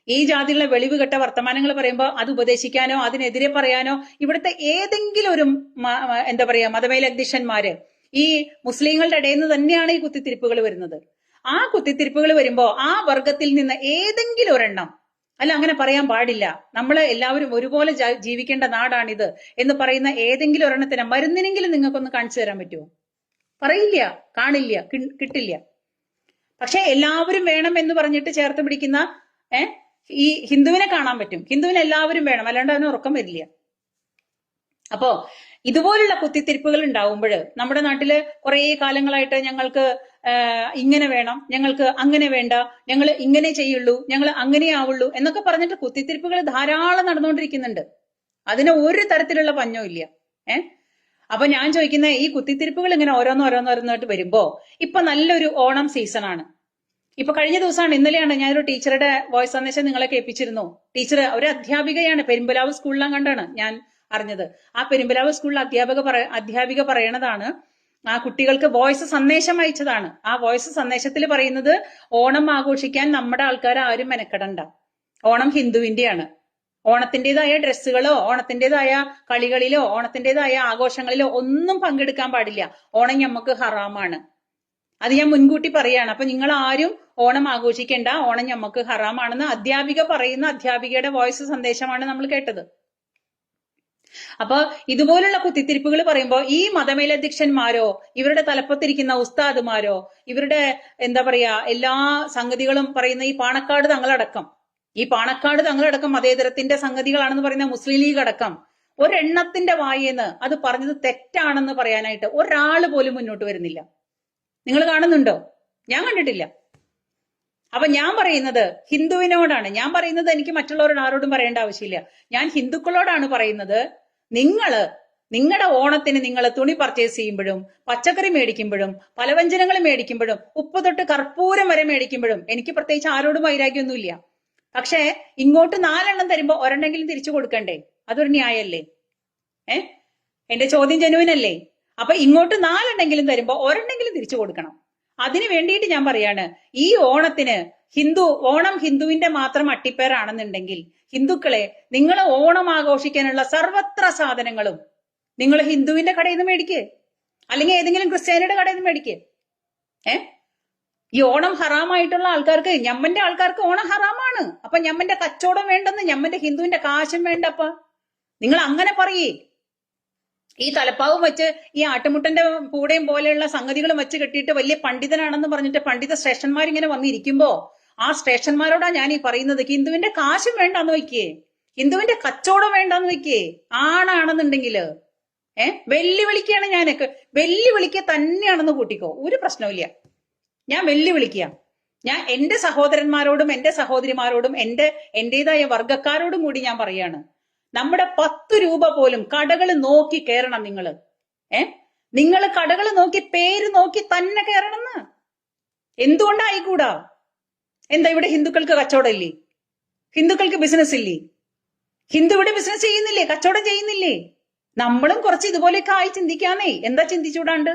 Speaker 1: ഈ ജാതിയുള്ള വെളിവ് കെട്ട വർത്തമാനങ്ങൾ പറയുമ്പോൾ അത് ഉപദേശിക്കാനോ അതിനെതിരെ പറയാനോ ഇവിടുത്തെ ഏതെങ്കിലും ഒരു എന്താ പറയാ മതമേലധ്യക്ഷന്മാര് ഈ മുസ്ലിങ്ങളുടെ ഇടയിൽ നിന്ന് തന്നെയാണ് ഈ കുത്തിത്തിരിപ്പുകൾ വരുന്നത്. ആ കുത്തിത്തിരിപ്പുകൾ വരുമ്പോ ആ വർഗത്തിൽ നിന്ന് ഏതെങ്കിലും ഒരെണ്ണം, അല്ല അങ്ങനെ പറയാൻ പാടില്ല, നമ്മള് എല്ലാവരും ഒരുപോലെ ജീവിക്കേണ്ട നാടാണിത് എന്ന് പറയുന്ന ഏതെങ്കിലും ഒരെണ്ണത്തിന് മരുന്നിനെങ്കിലും നിങ്ങൾക്കൊന്ന് കാണിച്ചു തരാൻ പറ്റുമോ? പറയില്ല, കാണില്ല, കിട്ടില്ല. പക്ഷെ എല്ലാവരും വേണം എന്ന് പറഞ്ഞിട്ട് ചേർത്ത് പിടിക്കുന്ന ഈ ഹിന്ദുവിനെ കാണാൻ പറ്റും. ഹിന്ദുവിനെ എല്ലാവരും വേണം, അല്ലാണ്ട് അവന് ഉറക്കം വരില്ല. അപ്പോ ഇതുപോലുള്ള കുത്തിത്തിരിപ്പുകൾ ഉണ്ടാവുമ്പോൾ നമ്മുടെ നാട്ടില് കുറെ കാലങ്ങളായിട്ട് ഞങ്ങൾക്ക് ഇങ്ങനെ വേണം, ഞങ്ങൾക്ക് അങ്ങനെ വേണ്ട, ഞങ്ങൾ ഇങ്ങനെ ചെയ്യുള്ളൂ, ഞങ്ങൾ അങ്ങനെ ആവുള്ളൂ എന്നൊക്കെ പറഞ്ഞിട്ട് കുത്തിത്തിരിപ്പുകൾ ധാരാളം നടന്നുകൊണ്ടിരിക്കുന്നുണ്ട്. അതിന് ഒരു തരത്തിലുള്ള പഞ്ഞവും ഇല്ല. അപ്പൊ ഞാൻ ചോദിക്കുന്ന ഈ കുത്തിത്തിരിപ്പുകൾ ഇങ്ങനെ ഓരോന്നോരോന്നായിട്ട് വരുമ്പോ ഇപ്പൊ നല്ലൊരു ഓണം സീസണാണ്. ഇപ്പൊ കഴിഞ്ഞ ദിവസമാണ്, ഇന്നലെയാണ് ഞാനൊരു ടീച്ചറുടെ വോയിസ് സന്ദേശം നിങ്ങളെ കേൾപ്പിച്ചിരുന്നു. ടീച്ചർ ഒരു അധ്യാപികയാണ്, പെരുമ്പലാവ് സ്കൂളിലാം കണ്ടാണ് ഞാൻ അറിഞ്ഞത്. ആ പെരുമ്പലാവ് സ്കൂളിലെ അധ്യാപിക പറയണതാണ്, ആ കുട്ടികൾക്ക് വോയിസ് സന്ദേശം അയച്ചതാണ്. ആ വോയിസ് സന്ദേശത്തിൽ പറയുന്നത് ഓണം ആഘോഷിക്കാൻ നമ്മുടെ ആൾക്കാർ ആരും മെനക്കെടണ്ട, ഓണം ഹിന്ദുവിന്റെയാണ്. ഓണത്തിന്റേതായ ഡ്രസ്സുകളോ ഓണത്തിന്റേതായ കളികളിലോ ഓണത്തിന്റേതായ ആഘോഷങ്ങളിലോ ഒന്നും പങ്കെടുക്കാൻ പാടില്ല. ഓണം ഞമ്മക്ക് ഹറാമാണ്. അത് ഞാൻ മുൻകൂട്ടി പറയാണ്. അപ്പൊ നിങ്ങൾ ആരും ഓണം ആഘോഷിക്കേണ്ട, ഓണം ഞമ്മക്ക് ഹറാമാണെന്ന് അധ്യാപിക പറയുന്ന അധ്യാപികയുടെ വോയിസ് സന്ദേശമാണ് നമ്മൾ കേട്ടത്. അപ്പൊ ഇതുപോലുള്ള കുത്തിത്തിരിപ്പുകൾ പറയുമ്പോൾ ഈ മതമേലധ്യക്ഷന്മാരോ ഇവരുടെ തലപ്പത്തിരിക്കുന്ന ഉസ്താദുമാരോ ഇവരുടെ എന്താ പറയാ എല്ലാ സംഗതികളും പറയുന്ന ഈ പാണക്കാട് തങ്ങളടക്കം മതേതരത്തിന്റെ സംഗതികളാണെന്ന് പറയുന്ന മുസ്ലിം ലീഗ് അടക്കം ഒരെണ്ണത്തിന്റെ വായേന്ന് അത് പറഞ്ഞത് തെറ്റാണെന്ന് പറയാനായിട്ട് ഒരാള് പോലും മുന്നോട്ട് വരുന്നില്ല. നിങ്ങൾ കാണുന്നുണ്ടോ? ഞാൻ കണ്ടിട്ടില്ല. അപ്പൊ ഞാൻ പറയുന്നത് ഹിന്ദുവിനോടാണ്. ഞാൻ പറയുന്നത് എനിക്ക് മറ്റുള്ളവരോട് ആരോടും പറയേണ്ട ആവശ്യമില്ല. ഞാൻ ഹിന്ദുക്കളോടാണ് പറയുന്നത്. നിങ്ങളുടെ ഓണത്തിന് നിങ്ങൾ തുണി പർച്ചേസ് ചെയ്യുമ്പോഴും പച്ചക്കറി മേടിക്കുമ്പോഴും പലവ്യഞ്ജനങ്ങൾ മേടിക്കുമ്പോഴും ഉപ്പ് തൊട്ട് കർപ്പൂരം വരെ മേടിക്കുമ്പോഴും എനിക്ക് പ്രത്യേകിച്ച് ആരോടും വൈരാഗ്യമൊന്നുമില്ല. പക്ഷെ ഇങ്ങോട്ട് 4 എണ്ണം തരുമ്പോ ഒരെണ്ണെങ്കിലും തിരിച്ചു കൊടുക്കണ്ടേ? അതൊരു ന്യായല്ലേ? എന്റെ ചോദ്യം ജനുവിനല്ലേ? അപ്പൊ ഇങ്ങോട്ട് 4 എണ്ണെങ്കിലും തരുമ്പോ ഒരെണ്ണെങ്കിലും തിരിച്ചു കൊടുക്കണം. അതിന് വേണ്ടിയിട്ട് ഞാൻ പറയാണ്, ഈ ഓണത്തിന് ഓണം ഹിന്ദുവിന്റെ മാത്രം അട്ടിപ്പേറാണെന്നുണ്ടെങ്കിൽ ഹിന്ദുക്കളെ, നിങ്ങൾ ഓണം ആഘോഷിക്കാനുള്ള സർവത്ര സാധനങ്ങളും നിങ്ങൾ ഹിന്ദുവിന്റെ കടയിൽ നിന്ന് മേടിക്കേ, അല്ലെങ്കിൽ ഏതെങ്കിലും ക്രിസ്ത്യാനിയുടെ കടയിൽ നിന്ന് മേടിക്കേ. ഈ ഓണം ഹറാമായിട്ടുള്ള ആൾക്കാർക്ക്, ഞമ്മന്റെ ആൾക്കാർക്ക് ഓണം ഹറാമാണ്. അപ്പൊ ഞമ്മന്റെ കച്ചവടം വേണ്ടെന്ന്, ഞമ്മന്റെ ഹിന്ദുവിന്റെ കാശും വേണ്ടപ്പ നിങ്ങൾ അങ്ങനെ പറയേ. ഈ തലപ്പാവും വെച്ച് ഈ ആട്ടുമുട്ടന്റെ പൂടയും പോലെയുള്ള സംഗതികളും വെച്ച് കെട്ടിയിട്ട് വലിയ പണ്ഡിതനാണെന്ന് പറഞ്ഞിട്ട് പണ്ഡിത ശ്രേഷ്ഠന്മാരിങ്ങനെ വന്നിരിക്കുമ്പോ ആ ശ്രേഷ്ഠന്മാരോടാ ഞാൻ ഈ പറയുന്നത്, ഹിന്ദുവിന്റെ കാശും വേണ്ടാന്ന് വെക്കേ, ഹിന്ദുവിന്റെ കച്ചവടം വേണ്ടാന്ന് വെക്കേ. ആണാണെന്നുണ്ടെങ്കില് വെല്ലുവിളിക്കുകയാണ്. വെല്ലുവിളിക്കുക തന്നെയാണെന്ന് കൂട്ടിക്കോ, ഒരു പ്രശ്നവുമില്ല. ഞാൻ വെല്ലുവിളിക്കുക. ഞാൻ എന്റെ സഹോദരന്മാരോടും എന്റെ സഹോദരിമാരോടും എന്റേതായ വർഗക്കാരോടും കൂടി ഞാൻ പറയാണ്, നമ്മുടെ 10 രൂപ പോലും കടകൾ നോക്കി കയറണം. നിങ്ങൾ കടകൾ നോക്കി പേര് നോക്കി തന്നെ കയറണമെന്ന്. എന്തുകൊണ്ടായിക്കൂടാ? എന്താ ഇവിടെ ഹിന്ദുക്കൾക്ക് കച്ചവടം ഇല്ലേ? ഹിന്ദുക്കൾക്ക് ബിസിനസ് ഇല്ലേ? ഹിന്ദു ഇവിടെ ബിസിനസ് ചെയ്യുന്നില്ലേ? കച്ചവടം ചെയ്യുന്നില്ലേ? നമ്മളും കുറച്ച് ഇതുപോലെയൊക്കെ ആയി ചിന്തിക്കാന്നേ. എന്താ ചിന്തിച്ചൂടാണ്ട്?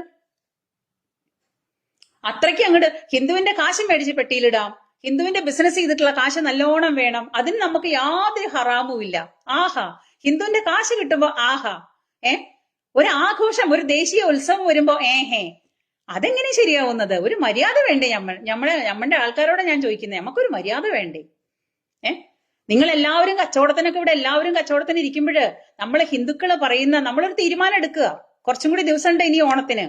Speaker 1: അത്രയ്ക്ക് അങ്ങോട്ട് ഹിന്ദുവിന്റെ കാശ് മേടിച്ച് പെട്ടിയിലിടാം, ഹിന്ദുവിന്റെ ബിസിനസ് ചെയ്തിട്ടുള്ള കാശ് നല്ലോണം വേണം, അതിന് നമുക്ക് യാതൊരു ഹറാമും ഇല്ല. ആഹാ, ഹിന്ദുവിന്റെ കാശ് കിട്ടുമ്പോ ആഹാ, ഒരു ആഘോഷം, ഒരു ദേശീയ ഉത്സവം വരുമ്പോ അതെങ്ങനെ ശരിയാവുന്നത്? ഒരു മര്യാദ വേണ്ടേ? നമ്മളുടെ ആൾക്കാരോടെ ഞാൻ ചോദിക്കുന്നത്, നമുക്കൊരു മര്യാദ വേണ്ടേ? നിങ്ങൾ എല്ലാവരും കച്ചവടത്തിനൊക്കെ ഇവിടെ എല്ലാവരും കച്ചവടത്തിന് ഇരിക്കുമ്പോഴ് നമ്മള് ഹിന്ദുക്കള് പറയുന്ന നമ്മളൊരു തീരുമാനം എടുക്കുക. കുറച്ചും കൂടി ദിവസം ഉണ്ട് ഇനി ഓണത്തിന്.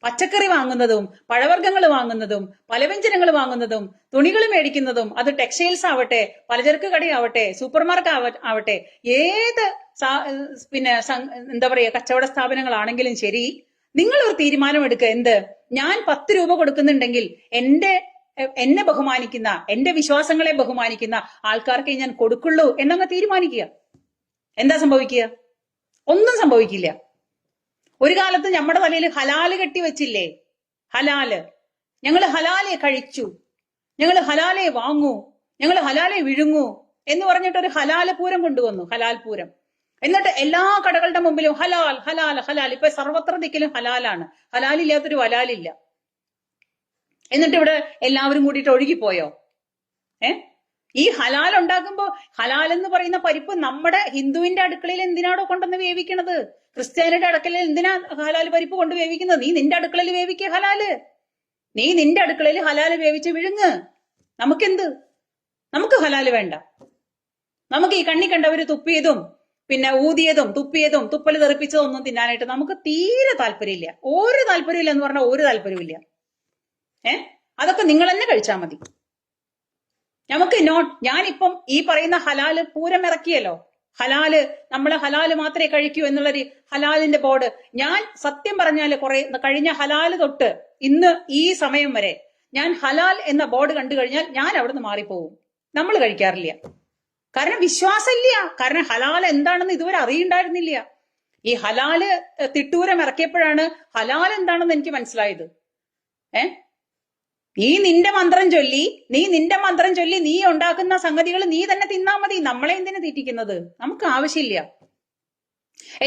Speaker 1: പച്ചക്കറി വാങ്ങുന്നതും പഴവർഗ്ഗങ്ങൾ വാങ്ങുന്നതും പലവ്യഞ്ജനങ്ങൾ വാങ്ങുന്നതും തുണികൾ മേടിക്കുന്നതും അത് ടെക്സ്റ്റൈൽസ് ആവട്ടെ, പലചരക്ക് കടയാവട്ടെ, സൂപ്പർ മാർക്കറ്റ് ആവട്ടെ, ഏത് പിന്നെ എന്താ പറയുക കച്ചവട സ്ഥാപനങ്ങളാണെങ്കിലും ശരി, നിങ്ങൾ ഒരു തീരുമാനമെടുക്കുക. എന്ത്, ഞാൻ 10 രൂപ കൊടുക്കുന്നുണ്ടെങ്കിൽ എന്നെ ബഹുമാനിക്കുന്ന, എന്റെ വിശ്വാസങ്ങളെ ബഹുമാനിക്കുന്ന ആൾക്കാർക്ക് ഞാൻ കൊടുക്കുള്ളൂ എന്നങ്ങ് തീരുമാനിക്കുക. എന്താ സംഭവിക്കുക? ഒന്നും സംഭവിക്കില്ല. ഒരു കാലത്ത് നമ്മുടെ തലയിൽ ഹലാല് കെട്ടി വെച്ചില്ലേ? ഹലാല്, ഞങ്ങൾ ഹലാലെ കഴിച്ചു, ഞങ്ങൾ ഹലാലെ വാങ്ങൂ, ഞങ്ങൾ ഹലാലെ വിഴുങ്ങൂ എന്ന് പറഞ്ഞിട്ട് ഒരു ഹലാല് പൂരം കൊണ്ടുവന്നു. ഹലാൽ പൂരം. എന്നിട്ട് എല്ലാ കടകളുടെ മുമ്പിലും ഹലാൽ ഹലാൽ ഹലാൽ. ഇപ്പൊ സർവത്ര ദിക്കിലും ഹലാലാണ്. ഹലാലില്ലാത്തൊരു വലാലില്ല. എന്നിട്ട് ഇവിടെ എല്ലാവരും കൂടിയിട്ട് ഒഴുകിപ്പോയോ? ഈ ഹലാൽ ഉണ്ടാക്കുമ്പോ, ഹലാൽ എന്ന് പറയുന്ന പരിപ്പ് നമ്മുടെ ഹിന്ദുവിന്റെ അടുക്കളയിൽ എന്തിനാണോ കൊണ്ടുവന്ന് വേവിക്കണത്? ക്രിസ്ത്യാനിയുടെ അടുക്കളയിൽ എന്തിനാ ഹലാൽ പരിപ്പ് കൊണ്ട് വേവിക്കുന്നത്? നീ നിന്റെ അടുക്കളയിൽ വേവിക്കുക ഹലാല്. നീ നിന്റെ അടുക്കളയിൽ ഹലാല് വേവിച്ച് വിഴുങ്ങ്. നമുക്കെന്ത്? നമുക്ക് ഹലാല് വേണ്ട. നമുക്ക് ഈ കണ്ണി കണ്ടവര് തുപ്പിയതും പിന്നെ ഊതിയതും തുപ്പിയതും തുപ്പല് തെറിപ്പിച്ചതും ഒന്നും തിന്നാനായിട്ട് നമുക്ക് തീരെ താല്പര്യമില്ല. ഒരു താല്പര്യമില്ല എന്ന് പറഞ്ഞാൽ ഒരു താല്പര്യമില്ല. അതൊക്കെ നിങ്ങൾ തന്നെ കഴിച്ചാൽ മതി. നമുക്ക് ഞാനിപ്പം ഈ പറയുന്ന ഹലാല് പൂരം ഇറക്കിയല്ലോ, ഹലാല്, നമ്മളെ ഹലാല് മാത്രമേ കഴിക്കൂ എന്നുള്ളൊരു ഹലാലിന്റെ ബോർഡ്, ഞാൻ സത്യം പറഞ്ഞാല് കഴിഞ്ഞ ഹലാല് തൊട്ട് ഇന്ന് ഈ സമയം വരെ ഞാൻ ഹലാൽ എന്ന ബോർഡ് കണ്ടു കഴിഞ്ഞാൽ ഞാൻ അവിടുന്ന് മാറിപ്പോവും. നമ്മൾ കഴിക്കാറില്ല. കാരണം വിശ്വാസമില്ല. കാരണം ഹലാൽ എന്താണെന്ന് ഇതുവരെ അറിയണ്ടായിരുന്നില്ല. ഈ ഹലാല് തിട്ടൂരം ഇറക്കിയപ്പോഴാണ് ഹലാൽ എന്താണെന്ന് എനിക്ക് മനസ്സിലായത്. നീ നിന്റെ മന്ത്രം ചൊല്ലി നീ ഉണ്ടാക്കുന്ന സംഗതികൾ നീ തന്നെ തിന്നാ മതി. നമ്മളെ എന്തിനു തീറ്റിക്കുന്നത്? നമുക്ക് ആവശ്യമില്ല.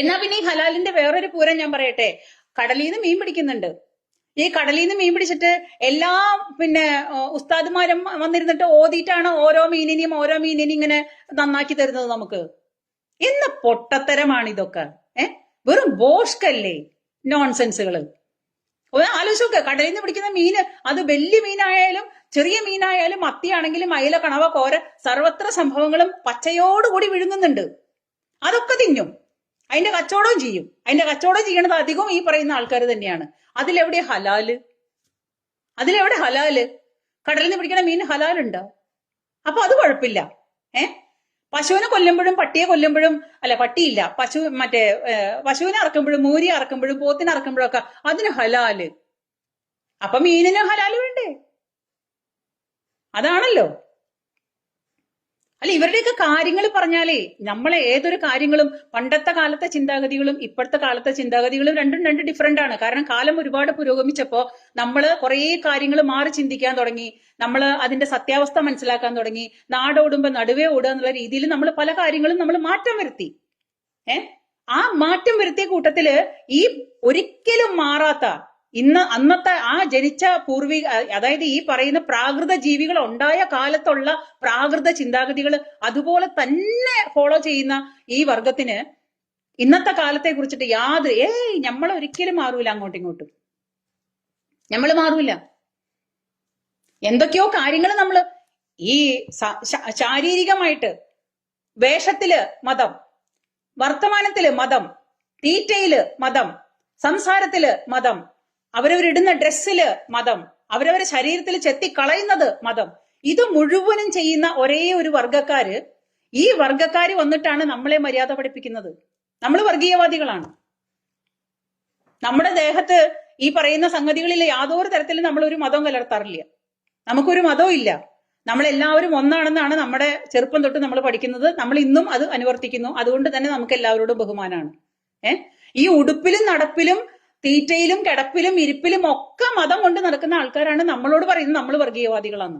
Speaker 1: എന്നാ പിന്നെ ഈ ഹലാലിന്റെ വേറൊരു പൂരം ഞാൻ പറയട്ടെ. കടലിൽ നിന്ന് മീൻ പിടിക്കുന്നുണ്ട്. ഈ കടലിൽ നിന്ന് മീൻ പിടിച്ചിട്ട് എല്ലാ പിന്നെ ഉസ്താദുമാരും വന്നിരുന്നിട്ട് ഓതിയിട്ടാണ് ഓരോ മീനിനെയും ഇങ്ങനെ നന്നാക്കി തരുന്നത് നമുക്ക്. എന്ന പൊട്ടത്തരമാണ് ഇതൊക്കെ. വെറും ബോഷ്കല്ലേ, നോൺസെൻസുകള്. ആലോചിച്ച് നോക്ക്, കടലിൽ നിന്ന് പിടിക്കുന്ന മീന്, അത് വലിയ മീനായാലും ചെറിയ മീനായാലും മത്തിയാണെങ്കിലും അയില, കണവ, കോര, സർവത്ര സംഭവങ്ങളും പച്ചയോടുകൂടി വിഴുങ്ങുന്നുണ്ട്. അതൊക്കെ തിന്നും, അതിന്റെ കച്ചവടവും ചെയ്യും. അതിന്റെ കച്ചവടം ചെയ്യണത് അധികവും ഈ പറയുന്ന ആൾക്കാർ തന്നെയാണ്. അതിലെവിടെ ഹലാല്? കടലിൽ നിന്ന് പിടിക്കുന്ന മീൻ ഹലാലുണ്ടോ? അപ്പൊ അത് കുഴപ്പമില്ല. പശുവിനെ കൊല്ലുമ്പോഴും പട്ടിയെ കൊല്ലുമ്പോഴും, അല്ല പട്ടിയില്ല, പശുവിനെ അറക്കുമ്പോഴും മൂരിയെ അറക്കുമ്പോഴും പോത്തിനെ അറക്കുമ്പോഴും ഒക്കെ അതിന് ഹലാല്. അപ്പൊ മീനിന് ഹലാല് വേണ്ടേ? അതാണല്ലോ. അല്ല, ഇവരുടെയൊക്കെ കാര്യങ്ങൾ പറഞ്ഞാലേ നമ്മളെ ഏതൊരു കാര്യങ്ങളും, പണ്ടത്തെ കാലത്തെ ചിന്താഗതികളും ഇപ്പോഴത്തെ കാലത്തെ ചിന്താഗതികളും രണ്ടും ഡിഫറെന്റ് ആണ്. കാരണം കാലം ഒരുപാട് പുരോഗമിച്ചപ്പോ നമ്മള് കുറെ കാര്യങ്ങൾ മാറി ചിന്തിക്കാൻ തുടങ്ങി. നമ്മൾ അതിന്റെ സത്യാവസ്ഥ മനസ്സിലാക്കാൻ തുടങ്ങി. നാടോടുമ്പോ നടുവേ ഓടുക എന്നുള്ള രീതിയിൽ നമ്മൾ പല കാര്യങ്ങളും നമ്മൾ മാറ്റം വരുത്തി. ആ മാറ്റം വരുത്തിയ കൂട്ടത്തില് ഈ ഒരിക്കലും മാറാത്ത അന്നത്തെ ആ ജനിച്ച പൂർവിക, അതായത് ഈ പറയുന്ന പ്രാകൃത ജീവികൾ ഉണ്ടായ കാലത്തുള്ള പ്രാകൃത ചിന്താഗതികൾ അതുപോലെ തന്നെ ഫോളോ ചെയ്യുന്ന ഈ വർഗത്തിന് ഇന്നത്തെ കാലത്തെ കുറിച്ചിട്ട് നമ്മൾ ഒരിക്കലും മാറൂല. അങ്ങോട്ടും ഇങ്ങോട്ടും നമ്മൾ മാറൂല. എന്തൊക്കെയോ കാര്യങ്ങൾ നമ്മൾ ഈ ശാരീരികമായിട്ട്, വേഷത്തില് മതം, വർത്തമാനത്തില് മതം, തീറ്റയില് മതം, സംസാരത്തില് മതം, അവരവരിടുന്ന ഡ്രസ്സില് മതം, അവരവരെ ശരീരത്തിൽ ചെത്തിക്കളയുന്നത് മതം. ഇത് മുഴുവനും ചെയ്യുന്ന ഒരേ ഒരു വർഗക്കാര്, ഈ വർഗക്കാര് വന്നിട്ടാണ് നമ്മളെ മര്യാദ പഠിപ്പിക്കുന്നത്. നമ്മൾ വർഗീയവാദികളാണ്. നമ്മുടെ ദേഹത്ത് ഈ പറയുന്ന സംഗതികളിൽ യാതൊരു തരത്തിലും നമ്മൾ ഒരു മതവും കലർത്താറില്ല. നമുക്കൊരു മതവും ഇല്ല. നമ്മളെല്ലാവരും ഒന്നാണെന്നാണ് നമ്മുടെ ചെറുപ്പം തൊട്ട് നമ്മൾ പഠിക്കുന്നത്. നമ്മൾ ഇന്നും അത് അനുവർത്തിക്കുന്നു. അതുകൊണ്ട് തന്നെ നമുക്ക് എല്ലാവരോടും ബഹുമാനാണ്. ഈ ഉടുപ്പിലും നടപ്പിലും തീറ്റയിലും കിടപ്പിലും ഇരിപ്പിലും ഒക്കെ മതം കൊണ്ട് നടക്കുന്ന ആൾക്കാരാണ് നമ്മളോട് പറയുന്നത് നമ്മൾ വർഗീയവാദികളാണ്.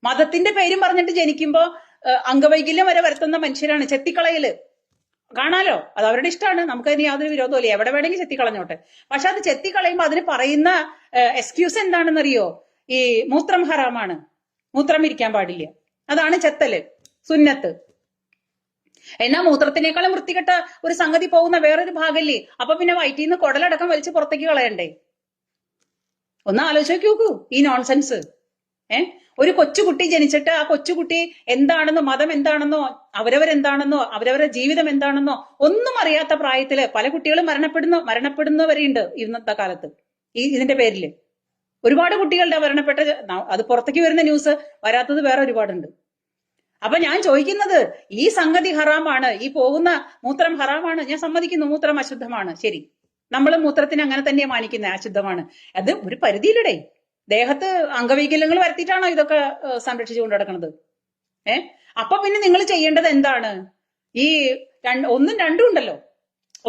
Speaker 1: മതത്തിന്റെ പേരും പറഞ്ഞിട്ട് ജനിക്കുമ്പോ അംഗവൈകല്യം വരെ വരുത്തുന്ന മനുഷ്യരാണ്. ചെത്തിക്കളയല് കാണാലോ, അത് അവരുടെ ഇഷ്ടമാണ്. നമുക്കതിന് യാതൊരു വിരോധമില്ല. എവിടെ വേണമെങ്കിൽ ചെത്തിക്കളഞ്ഞോട്ടെ. പക്ഷെ അത് ചെത്തിക്കളയുമ്പോ അതിന് പറയുന്ന എക്സ്ക്യൂസ് എന്താണെന്നറിയോ? ഈ മൂത്രം ഹറാമാണ്, മൂത്രം ഇരിക്കാൻ പാടില്ല, അതാണ് ചെത്തല്, സുന്നത്ത്. എന്നാ മൂത്രത്തിനേക്കാളും വൃത്തികെട്ട ഒരു സംഗതി പോകുന്ന വേറൊരു ഭാഗല്ലേ? അപ്പൊ പിന്നെ വയറ്റിൽ നിന്ന് കുടലടക്കം വലിച്ച് പുറത്തേക്ക് കളയണ്ടേ? ഒന്ന് ആലോചിച്ച് നോക്കൂ ഈ നോൺസെൻസ്. ഒരു കൊച്ചുകുട്ടി ജനിച്ചിട്ട് ആ കൊച്ചുകുട്ടി എന്താണെന്നോ മതം എന്താണെന്നോ അവരവരെന്താണെന്നോ അവരവരുടെ ജീവിതം എന്താണെന്നോ ഒന്നും അറിയാത്ത പ്രായത്തില് പല കുട്ടികളും മരണപ്പെടുന്നവരെയുണ്ട് ഇന്നത്തെ കാലത്ത്. ഇതിന്റെ പേരില് ഒരുപാട് കുട്ടികളുടെ മരണപ്പെട്ട, അത് പുറത്തേക്ക് വരുന്ന ന്യൂസ്, വരാത്തത് വേറെ ഒരുപാടുണ്ട്. അപ്പൊ ഞാൻ ചോദിക്കുന്നത്, ഈ സംഗതി ഹറാമാണ്, ഈ പോകുന്ന മൂത്രം ഹറാമാണ്, ഞാൻ സമ്മതിക്കുന്നു, മൂത്രം അശുദ്ധമാണ്, ശരി, നമ്മൾ മൂത്രത്തിന് അങ്ങനെ തന്നെ മാനിക്കുന്നത്, അശുദ്ധമാണ്. അത് ഒരു പരിധിയിലൂടെ ദേഹത്ത് അംഗവൈകല്യങ്ങൾ വരുത്തിയിട്ടാണോ ഇതൊക്കെ സംരക്ഷിച്ചു കൊണ്ട് നടക്കുന്നത്? അപ്പൊ പിന്നെ നിങ്ങൾ ചെയ്യേണ്ടത് എന്താണ്? ഈ ഒന്നും രണ്ടും ഉണ്ടല്ലോ,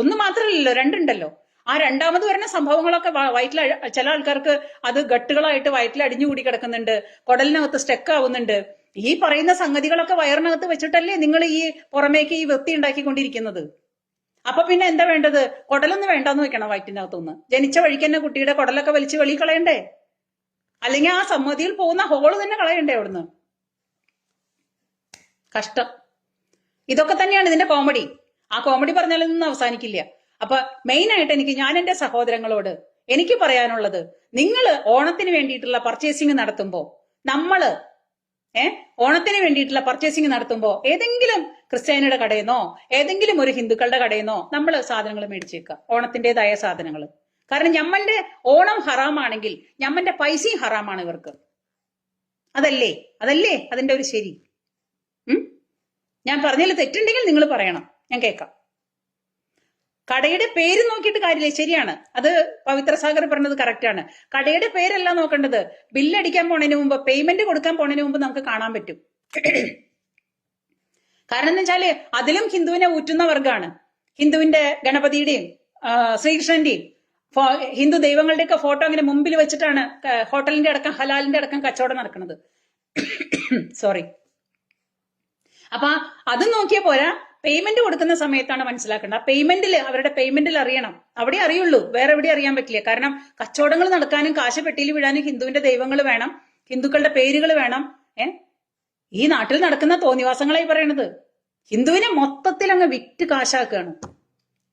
Speaker 1: ഒന്ന് മാത്രമല്ലല്ലോ, രണ്ടുണ്ടല്ലോ. ആ രണ്ടാമത് വരുന്ന സംഭവങ്ങളൊക്കെ വയറ്റിൽ, ചില ആൾക്കാർക്ക് അത് ഗട്ടുകളായിട്ട് വയറ്റിൽ അടിഞ്ഞുകൂടി കിടക്കുന്നുണ്ട്, കുടലിനകത്ത് സ്റ്റക്ക് ആവുന്നുണ്ട്. ഈ പറയുന്ന സംഗതികളൊക്കെ വയറിനകത്ത് വെച്ചിട്ടല്ലേ നിങ്ങൾ ഈ പുറമേക്ക് ഈ വൃത്തി ഉണ്ടാക്കിക്കൊണ്ടിരിക്കുന്നത്. അപ്പൊ പിന്നെ എന്താ വേണ്ടത്? കുടലൊന്നും വേണ്ടെന്ന് വെക്കണം വയറ്റിനകത്തൊന്ന്. ജനിച്ച വഴിക്ക് തന്നെ കുട്ടിയുടെ കുടലൊക്കെ വലിച്ച് വെളി കളയണ്ടേ? അല്ലെങ്കിൽ ആ സമ്മതിയിൽ പോകുന്ന ഹോള് തന്നെ കളയണ്ടേ അവിടുന്ന്? കഷ്ടം. ഇതൊക്കെ തന്നെയാണ് ഇതിന്റെ കോമഡി. ആ കോമഡി പറഞ്ഞാലൊന്നും അവസാനിക്കില്ല. അപ്പൊ മെയിൻ ആയിട്ട് ഞാൻ എന്റെ സഹോദരങ്ങളോട് എനിക്ക് പറയാനുള്ളത്, നിങ്ങൾ ഓണത്തിന് വേണ്ടിയിട്ടുള്ള പർച്ചേസിങ് നടത്തുമ്പോ, നമ്മള് ഓണത്തിന് വേണ്ടിയിട്ടുള്ള പർച്ചേസിങ് നടത്തുമ്പോ ഏതെങ്കിലും ക്രിസ്ത്യാനിയുടെ കടയെന്നോ ഏതെങ്കിലും ഒരു ഹിന്ദുക്കളുടെ കടയെന്നോ നമ്മൾ സാധനങ്ങൾ മേടിച്ചേക്കുക, ഓണത്തിൻ്റെതായ സാധനങ്ങൾ. കാരണം ഞമ്മന്റെ ഓണം ഹറാമാണെങ്കിൽ ഞമ്മന്റെ പൈസയും ഹറാമാണ് ഇവർക്ക്. അതല്ലേ അതിന്റെ ഒരു ശരി. ഞാൻ പറഞ്ഞതിൽ തെറ്റുണ്ടെങ്കിൽ നിങ്ങൾ പറയണം, ഞാൻ കേൾക്കാം. കടയുടെ പേര് നോക്കിയിട്ട് കാര്യമില്ല, ശരിയാണ്, അത് പവിത്ര സാഗർ പറഞ്ഞത് കറക്റ്റാണ്. കടയുടെ പേരല്ല നോക്കേണ്ടത്, ബില്ലടിക്കാൻ പോണതിന് മുമ്പ്, പേയ്മെന്റ് കൊടുക്കാൻ പോണതിന് മുമ്പ് നമുക്ക് കാണാൻ പറ്റും. കാരണം എന്ന് വെച്ചാല് അതിലും ഹിന്ദുവിനെ ഊറ്റുന്ന വർഗമാണ്. ഹിന്ദുവിന്റെ ഗണപതിയുടെയും ശ്രീകൃഷ്ണന്റെയും ഹിന്ദു ദൈവങ്ങളുടെയൊക്കെ ഫോട്ടോ അങ്ങനെ മുമ്പിൽ വെച്ചിട്ടാണ് ഹോട്ടലിന്റെ അടക്കം ഹലാലിന്റെ അടക്കം കച്ചവടം നടക്കുന്നത്. സോറി. അപ്പൊ അത് നോക്കിയ പോരാ, പേയ്മെന്റ് കൊടുക്കുന്ന സമയത്താണ് മനസ്സിലാക്കേണ്ടത്. ആ പേയ്മെന്റിൽ, അവരുടെ പേയ്മെന്റിൽ അറിയണം, അവിടെ അറിയുള്ളൂ, വേറെ എവിടെ അറിയാൻ പറ്റില്ല. കാരണം കച്ചവടങ്ങൾ നടക്കാനും കാശ് പെട്ടിയിൽ വിടാനും ഹിന്ദുവിന്റെ ദൈവങ്ങൾ വേണം, ഹിന്ദുക്കളുടെ പേരുകൾ വേണം. ഈ നാട്ടിൽ നടക്കുന്ന തോന്നിവാസങ്ങളായി പറയണത്. ഹിന്ദുവിനെ മൊത്തത്തിൽ അങ്ങ് വിറ്റ് കാശാക്കുകയാണ്.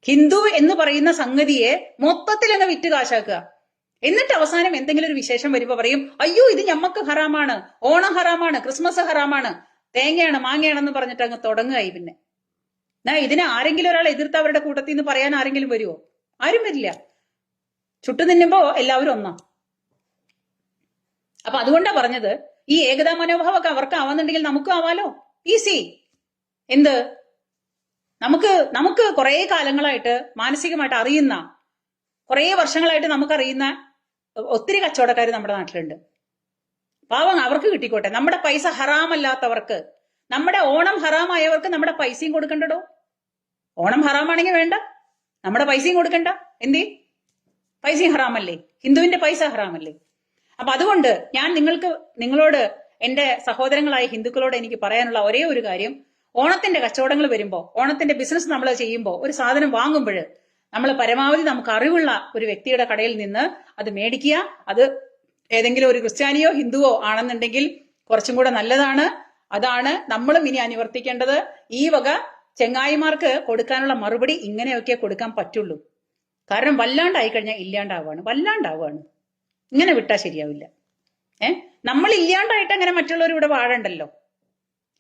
Speaker 1: ഹിന്ദു എന്ന് പറയുന്ന സംഗതിയെ മൊത്തത്തിൽ അങ്ങ് വിറ്റ് കാശാക്കുക. എന്നിട്ട് അവസാനം എന്തെങ്കിലും ഒരു വിശേഷം വരുമ്പോ പറയും, അയ്യോ ഇത് ഞമ്മക്ക് ഹറാമാണ്, ഓണം ഹറാമാണ്, ക്രിസ്മസ് ഹറാമാണ്, തേങ്ങയാണ് മാങ്ങയാണെന്ന് പറഞ്ഞിട്ട് അങ്ങ് തുടങ്ങുകയായി. പിന്നെ ഇതിനെ ആരെങ്കിലും ഒരാൾ എതിർത്ത് അവരുടെ കൂട്ടത്തിൽ നിന്ന് പറയാൻ ആരെങ്കിലും വരുമോ? ആരും വരില്ല. ചുട്ടു നിന്നുമ്പോ എല്ലാവരും ഒന്നാ. അപ്പൊ അതുകൊണ്ടാ പറഞ്ഞത്, ഈ ഏകതാ മനോഭാവമൊക്കെ അവർക്ക് ആവുന്നുണ്ടെങ്കിൽ നമുക്കും ആവാലോ, ഈസി. എന്ത് നമുക്ക് കുറെ കാലങ്ങളായിട്ട് മാനസികമായിട്ട് അറിയുന്ന, കുറെ വർഷങ്ങളായിട്ട് നമുക്കറിയുന്ന ഒത്തിരി കച്ചവടക്കാർ നമ്മുടെ നാട്ടിലുണ്ട്. പാവം, അവർക്ക് കിട്ടിക്കോട്ടെ. നമ്മുടെ പൈസ ഹറാമല്ലാത്തവർക്ക്, നമ്മുടെ ഓണം ഹറാമായവർക്ക് നമ്മുടെ പൈസയും കൊടുക്കണ്ടോ? ഓണം ഹറാമാണെങ്കിൽ വേണ്ട, നമ്മുടെ പൈസയും കൊടുക്കണ്ട. എന്തേ? പൈസയും ഹറാമല്ലേ, ഹിന്ദുവിന്റെ പൈസ ഹറാമല്ലേ? അപ്പൊ അതുകൊണ്ട് ഞാൻ നിങ്ങളോട്, എന്റെ സഹോദരങ്ങളായ ഹിന്ദുക്കളോട് എനിക്ക് പറയാനുള്ള ഒരേ ഒരു കാര്യം, ഓണത്തിന്റെ കച്ചവടങ്ങൾ വരുമ്പോ, ഓണത്തിന്റെ ബിസിനസ് നമ്മൾ ചെയ്യുമ്പോ, ഒരു സാധനം വാങ്ങുമ്പോൾ നമ്മൾ പരമാവധി നമുക്ക് അറിവുള്ള ഒരു വ്യക്തിയുടെ കടയിൽ നിന്ന് അത് മേടിക്കുക. അത് ഏതെങ്കിലും ഒരു ക്രിസ്ത്യാനിയോ ഹിന്ദുവോ ആണെന്നുണ്ടെങ്കിൽ കുറച്ചും കൂടെ നല്ലതാണ്. അതാണ് നമ്മളും ഇനി അനുവർത്തിക്കേണ്ടത്. ഈ വക ചെങ്ങായിമാർക്ക് കൊടുക്കാനുള്ള മറുപടി ഇങ്ങനെയൊക്കെ കൊടുക്കാൻ പറ്റുള്ളൂ. കാരണം വല്ലാണ്ടായി കഴിഞ്ഞാൽ വല്ലാണ്ടാവുകയാണ്. ഇങ്ങനെ വിട്ടാൽ ശരിയാവില്ല. നമ്മൾ ഇല്ലാണ്ടായിട്ട് അങ്ങനെ മറ്റുള്ളവർ ഇവിടെ വാഴണ്ടല്ലോ.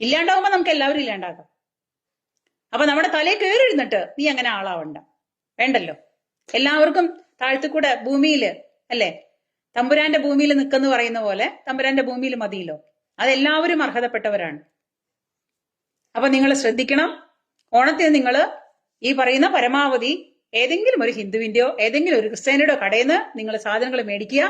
Speaker 1: ഇല്ലാണ്ടാവുമ്പോ നമുക്ക് എല്ലാവരും ഇല്ലാണ്ടാകാം. അപ്പൊ നമ്മുടെ തലയിൽ കയറിയിരുന്നിട്ട് നീ അങ്ങനെ ആളാവണ്ട, വേണ്ടല്ലോ. എല്ലാവർക്കും താഴ്ത്തിക്കൂടെ ഭൂമിയില്, അല്ലേ, തമ്പുരാന്റെ ഭൂമിയിൽ നിൽക്കെന്ന് പറയുന്ന പോലെ തമ്പുരാന്റെ ഭൂമിയിൽ മതിയല്ലോ. അതെല്ലാവരും അർഹതപ്പെട്ടവരാണ്. അപ്പൊ നിങ്ങൾ ശ്രദ്ധിക്കണം. ഓണത്തിന് നിങ്ങൾ ഈ പറയുന്ന പരമാവധി ഏതെങ്കിലും ഒരു ഹിന്ദുവിന്റെയോ ഏതെങ്കിലും ഒരു ക്രിസ്ത്യാനിയുടെയോ കടയിൽ നിന്ന് നിങ്ങൾ സാധനങ്ങൾ മേടിക്കുക.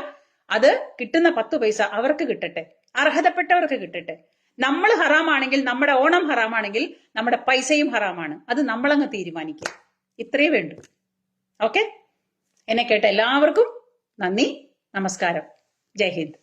Speaker 1: അത് കിട്ടുന്ന 10 പൈസ അവർക്ക് കിട്ടട്ടെ, അർഹതപ്പെട്ടവർക്ക് കിട്ടട്ടെ. നമ്മൾ ഹറാമാണെങ്കിൽ, നമ്മുടെ ഓണം ഹറാമാണെങ്കിൽ നമ്മുടെ പൈസയും ഹറാമാണ്. അത് നമ്മളങ്ങ് തീരുമാനിക്കുക. ഇത്രയേ വേണ്ടൂ. ഓക്കെ? എന്നെ കേട്ട എല്ലാവർക്കും നന്ദി, നമസ്കാരം, ജയ് ഹിന്ദ്.